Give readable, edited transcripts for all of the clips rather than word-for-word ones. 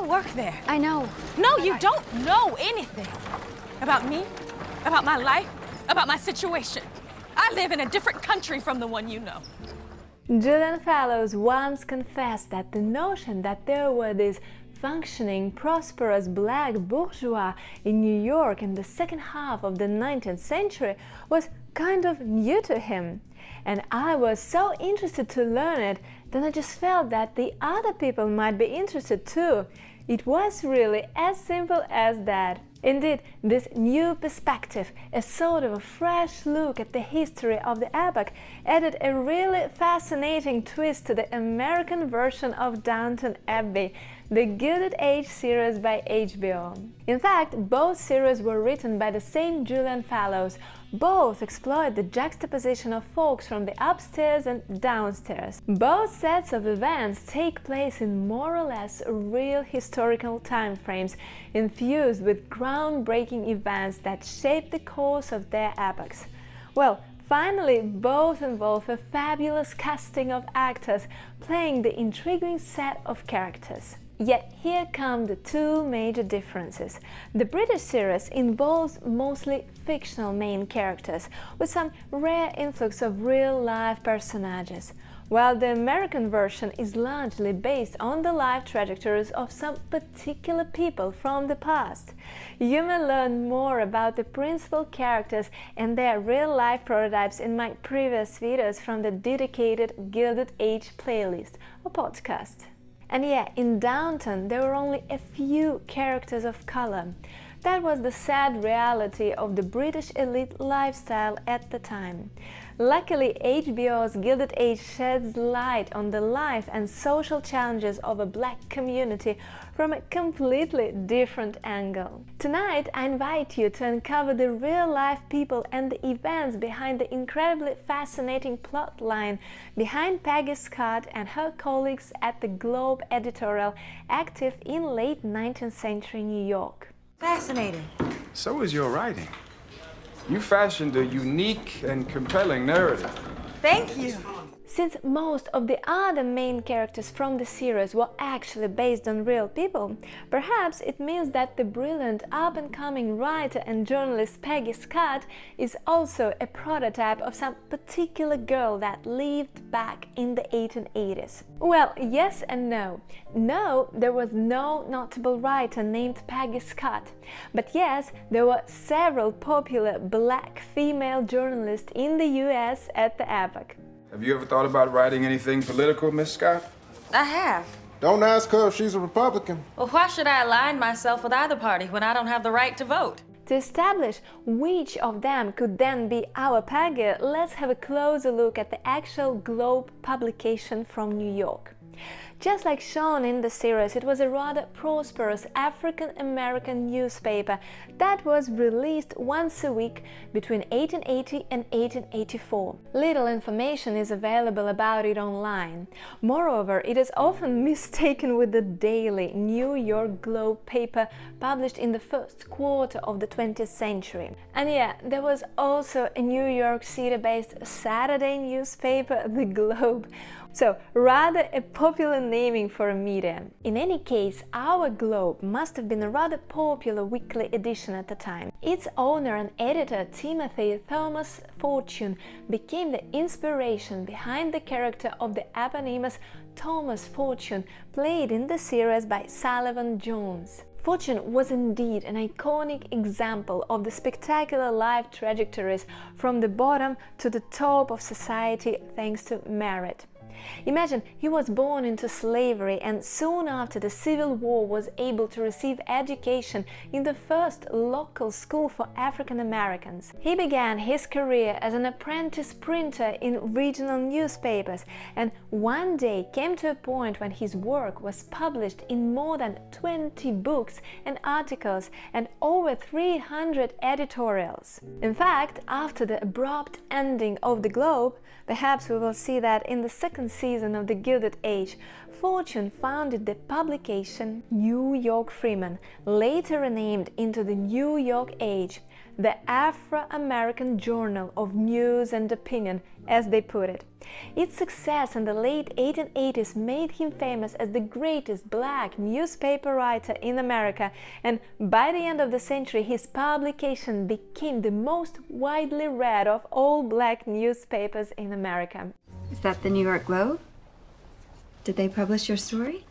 work there. I know. No, you don't know anything. About me, about my life, about my situation. I live in a different country from the one you know. Julian Fellowes once confessed that the notion that there were these functioning, prosperous black bourgeois in New York in the second half of the 19th century was kind of new to him. And I was so interested to learn it, then I just felt that the other people might be interested too. It was really as simple as that. Indeed, this new perspective, a sort of a fresh look at the history of the epoch, added a really fascinating twist to the American version of Downton Abbey, the Gilded Age series by HBO. In fact, both series were written by the same Julian Fellowes. Both exploit the juxtaposition of folks from the upstairs and downstairs. Both sets of events take place in more or less real historical time frames, infused with groundbreaking events that shape the course of their epochs. Well, finally, both involve a fabulous casting of actors playing the intriguing set of characters. Yet here come the two major differences. The British series involves mostly fictional main characters, with some rare influx of real-life personages, while the American version is largely based on the life trajectories of some particular people from the past. You may learn more about the principal characters and their real-life prototypes in my previous videos from the dedicated Gilded Age playlist or podcast. And yeah, in Downton there were only a few characters of color. That was the sad reality of the British elite lifestyle at the time. Luckily, HBO's Gilded Age sheds light on the life and social challenges of a black community from a completely different angle. Tonight, I invite you to uncover the real-life people and the events behind the incredibly fascinating plot line behind Peggy Scott and her colleagues at the Globe editorial, active in late 19th century New York. Fascinating. So is your writing. You fashioned a unique and compelling narrative. Thank you. Since most of the other main characters from the series were actually based on real people, perhaps it means that the brilliant up-and-coming writer and journalist Peggy Scott is also a prototype of some particular girl that lived back in the 1880s. Well, yes and no. No, there was no notable writer named Peggy Scott. But yes, there were several popular black female journalists in the US at the epoch. Have you ever thought about writing anything political, Miss Scott? I have. Don't ask her if she's a Republican. Well, why should I align myself with either party when I don't have the right to vote? To establish which of them could then be our Peggy, let's have a closer look at the actual Globe publication from New York. Just like shown in the series, it was a rather prosperous African-American newspaper that was released once a week between 1880 and 1884. Little information is available about it online. Moreover, it is often mistaken with the daily New York Globe paper published in the first quarter of the 20th century. And yeah, there was also a New York City-based Saturday newspaper, The Globe. So, rather a popular naming for a medium. In any case, our Globe must have been a rather popular weekly edition at the time. Its owner and editor, Timothy Thomas Fortune, became the inspiration behind the character of the eponymous Thomas Fortune, played in the series by Sullivan Jones. Fortune was indeed an iconic example of the spectacular life trajectories from the bottom to the top of society thanks to merit. Imagine, he was born into slavery and soon after the Civil War was able to receive education in the first local school for African Americans. He began his career as an apprentice printer in regional newspapers and one day came to a point when his work was published in more than 20 books and articles and over 300 editorials. In fact, after the abrupt ending of the Globe, perhaps we will see that in the second second season of the Gilded Age, Fortune founded the publication New York Freeman, later renamed into the New York Age, the Afro-American Journal of News and Opinion, as they put it. Its success in the late 1880s made him famous as the greatest black newspaper writer in America, and by the end of the century his publication became the most widely read of all black newspapers in America. Is that the New York Globe? Did they publish your story?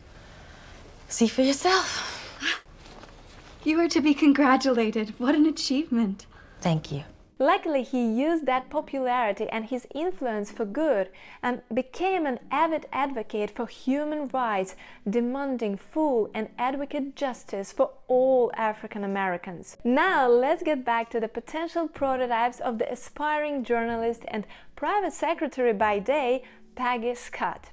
See for yourself. You are to be congratulated. What an achievement. Thank you. Luckily, he used that popularity and his influence for good and became an avid advocate for human rights, demanding full and adequate justice for all African Americans. Now, let's get back to the potential prototypes of the aspiring journalist and private secretary by day, Peggy Scott.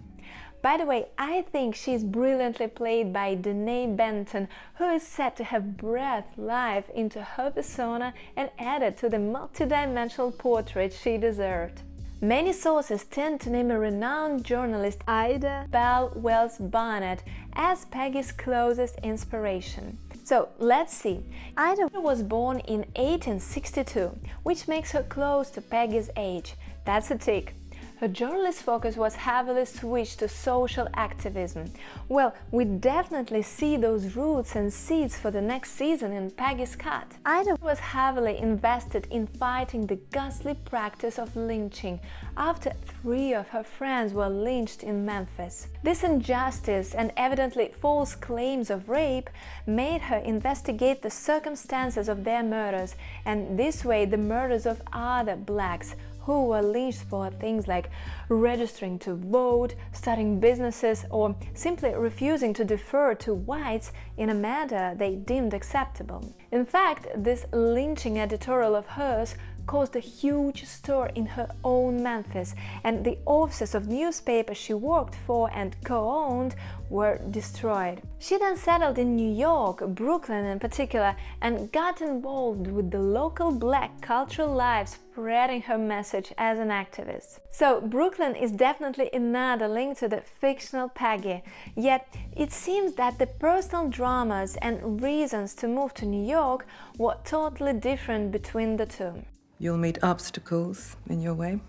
By the way, I think she's brilliantly played by Danae Benton, who is said to have breathed life into her persona and added to the multidimensional portrait she deserved. Many sources tend to name a renowned journalist, Ida Bell Wells-Barnett, as Peggy's closest inspiration. So let's see. Ida was born in 1862, which makes her close to Peggy's age. That's a tick. Her journalist focus was heavily switched to social activism. Well, we definitely see those roots and seeds for the next season in Peggy Scott. Ida was heavily invested in fighting the ghastly practice of lynching after 3 of her friends were lynched in Memphis. This injustice and evidently false claims of rape made her investigate the circumstances of their murders, and this way the murders of other blacks who were lynched for things like registering to vote, starting businesses, or simply refusing to defer to whites in a manner they deemed acceptable. In fact, this lynching editorial of hers caused a huge stir in her own Memphis, and the offices of newspapers she worked for and co-owned were destroyed. She then settled in New York, Brooklyn in particular, and got involved with the local black cultural life, spreading her message as an activist. So Brooklyn is definitely another link to the fictional Peggy, yet it seems that the personal dramas and reasons to move to New York were totally different between the two. You'll meet obstacles in your way.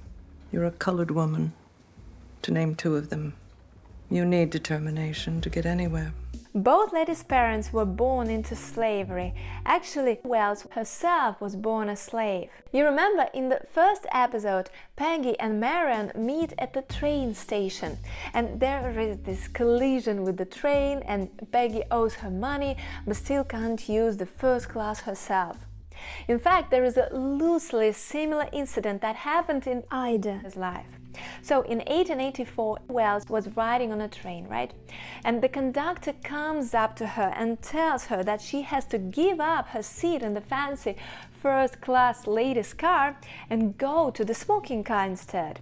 You're a colored woman, to name 2 of them. You need determination to get anywhere. Both ladies' parents were born into slavery. Actually, Wells herself was born a slave. You remember in the first episode, Peggy and Marion meet at the train station, and there is this collision with the train, and Peggy owes her money but still can't use the first class herself. In fact, there is a loosely similar incident that happened in Ida's life. So in 1884, Wells was riding on a train, right? And the conductor comes up to her and tells her that she has to give up her seat in the fancy first-class ladies' car and go to the smoking car instead.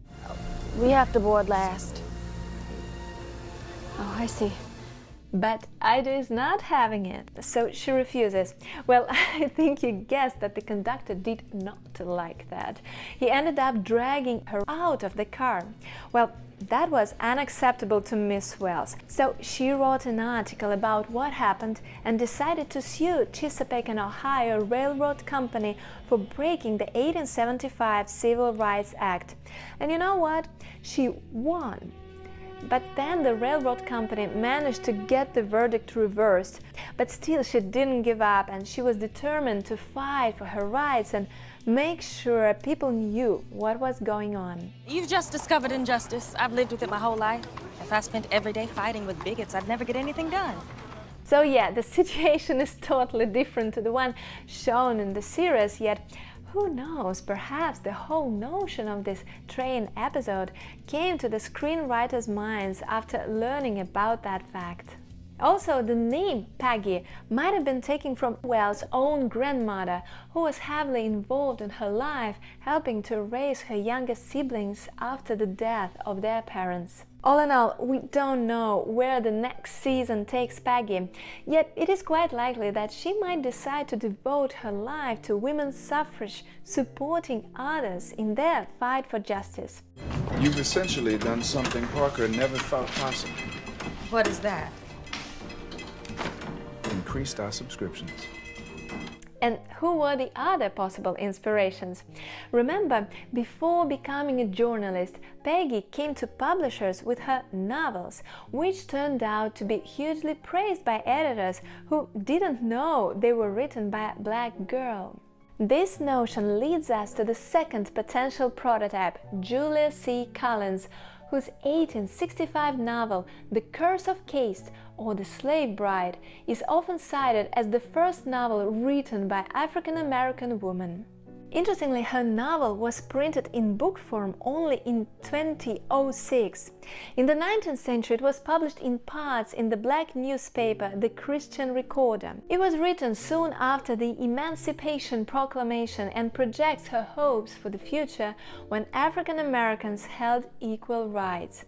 We have to board last. Oh, I see. But Ida is not having it, so she refuses. Well, I think you guessed that the conductor did not like that. He ended up dragging her out of the car. Well, that was unacceptable to Miss Wells, so she wrote an article about what happened and decided to sue Chesapeake and Ohio Railroad Company for breaking the 1875 Civil Rights Act. And you know what? She won. But then the railroad company managed to get the verdict reversed. But still, she didn't give up, and she was determined to fight for her rights and make sure people knew what was going on. You've just discovered injustice. I've lived with it my whole life. If I spent every day fighting with bigots, I'd never get anything done. So yeah, the situation is totally different to the one shown in the series, yet who knows, perhaps the whole notion of this train episode came to the screenwriters' minds after learning about that fact. Also, the name Peggy might have been taken from Wells' own grandmother, who was heavily involved in her life, helping to raise her younger siblings after the death of their parents. All in all, we don't know where the next season takes Peggy, yet it is quite likely that she might decide to devote her life to women's suffrage, supporting others in their fight for justice. You've essentially done something Parker never thought possible. What is that? Increased our subscriptions. And who were the other possible inspirations? Remember, before becoming a journalist, Peggy came to publishers with her novels, which turned out to be hugely praised by editors who didn't know they were written by a black girl. This notion leads us to the second potential prototype, Julia C. Collins, whose 1865 novel The Curse of Caste, or The Slave Bride, is often cited as the first novel written by African-American woman. Interestingly, her novel was printed in book form only in 2006. In the 19th century, it was published in parts in the black newspaper The Christian Recorder. It was written soon after the Emancipation Proclamation and projects her hopes for the future when African Americans held equal rights.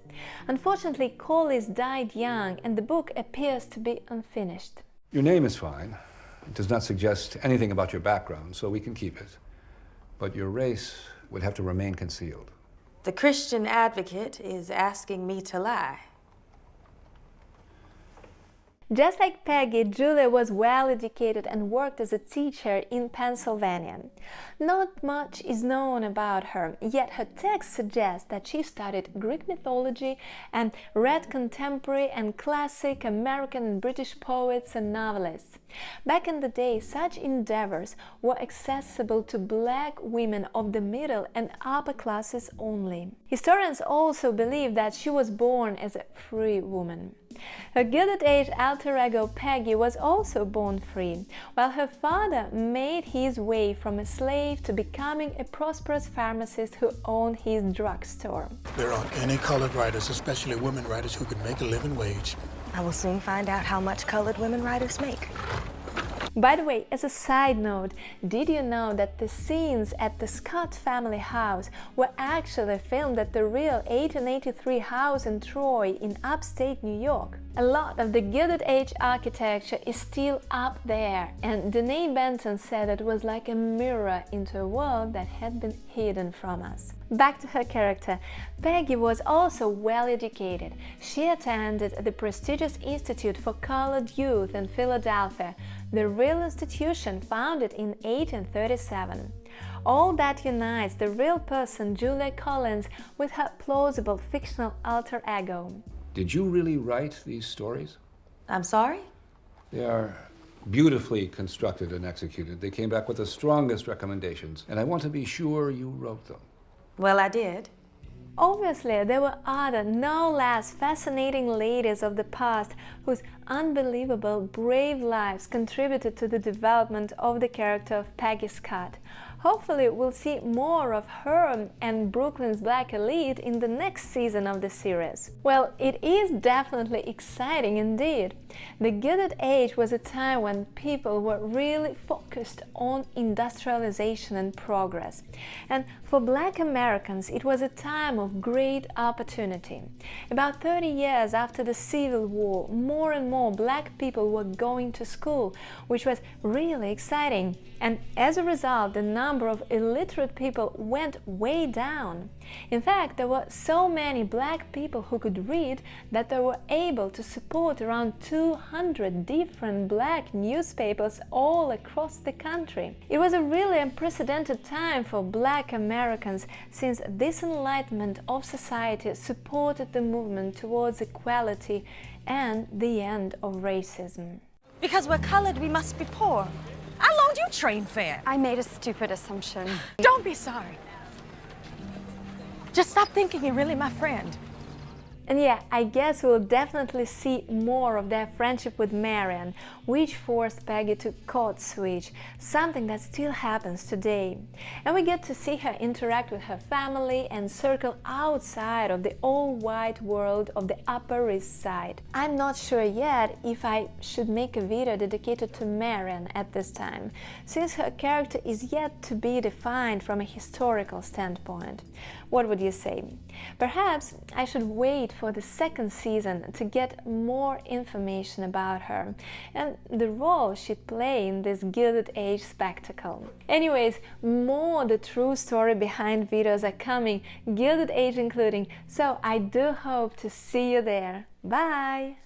Unfortunately, Collis died young and the book appears to be unfinished. Your name is fine. It does not suggest anything about your background, so we can keep it. But your race would have to remain concealed. The Christian Advocate is asking me to lie. Just like Peggy, Julia was well educated and worked as a teacher in Pennsylvania. Not much is known about her, yet her text suggests that she studied Greek mythology and read contemporary and classic American and British poets and novelists. Back in the day, such endeavors were accessible to black women of the middle and upper classes only. Historians also believe that she was born as a free woman. Her Gilded Age alter ego Peggy was also born free, while her father made his way from a slave to becoming a prosperous pharmacist who owned his drugstore. There aren't any colored writers, especially women writers, who can make a living wage. I will soon find out how much colored women writers make. By the way, as a side note, did you know that the scenes at the Scott family house were actually filmed at the real 1883 house in Troy in upstate New York? A lot of the Gilded Age architecture is still up there, and Danae Benton said it was like a mirror into a world that had been hidden from us. Back to her character, Peggy was also well educated. She attended the prestigious Institute for Colored Youth in Philadelphia, the real institution founded in 1837. All that unites the real person Julia Collins with her plausible fictional alter ego. Did you really write these stories? I'm sorry? They are beautifully constructed and executed. They came back with the strongest recommendations, and I want to be sure you wrote them. Well, I did. Obviously, there were other, no less fascinating ladies of the past whose unbelievable, brave lives contributed to the development of the character of Peggy Scott. Hopefully, we'll see more of her and Brooklyn's Black Elite in the next season of the series. Well, it is definitely exciting indeed. The Gilded Age was a time when people were really focused on industrialization and progress. And for Black Americans, it was a time of great opportunity. About 30 years after the Civil War, more and more Black people were going to school, which was really exciting. And as a result, the number of illiterate people went way down. In fact, there were so many Black people who could read that they were able to support around 200 different Black newspapers all across the country. It was a really unprecedented time for Black Americans, since this enlightenment of society supported the movement towards equality and the end of racism. Because we're colored, we must be poor. I loaned you train fare. I made a stupid assumption. Don't be sorry. Just stop thinking you're really my friend. And yeah, I guess we'll definitely see more of their friendship with Marian, which forced Peggy to code switch, something that still happens today. And we get to see her interact with her family and circle outside of the all-white world of the Upper East Side. I'm not sure yet if I should make a video dedicated to Marian at this time, since her character is yet to be defined from a historical standpoint. What would you say? Perhaps I should wait for the second season to get more information about her and the role she'd play in this Gilded Age spectacle. Anyways, more the true story behind videos are coming, Gilded Age including, so I do hope to see you there. Bye!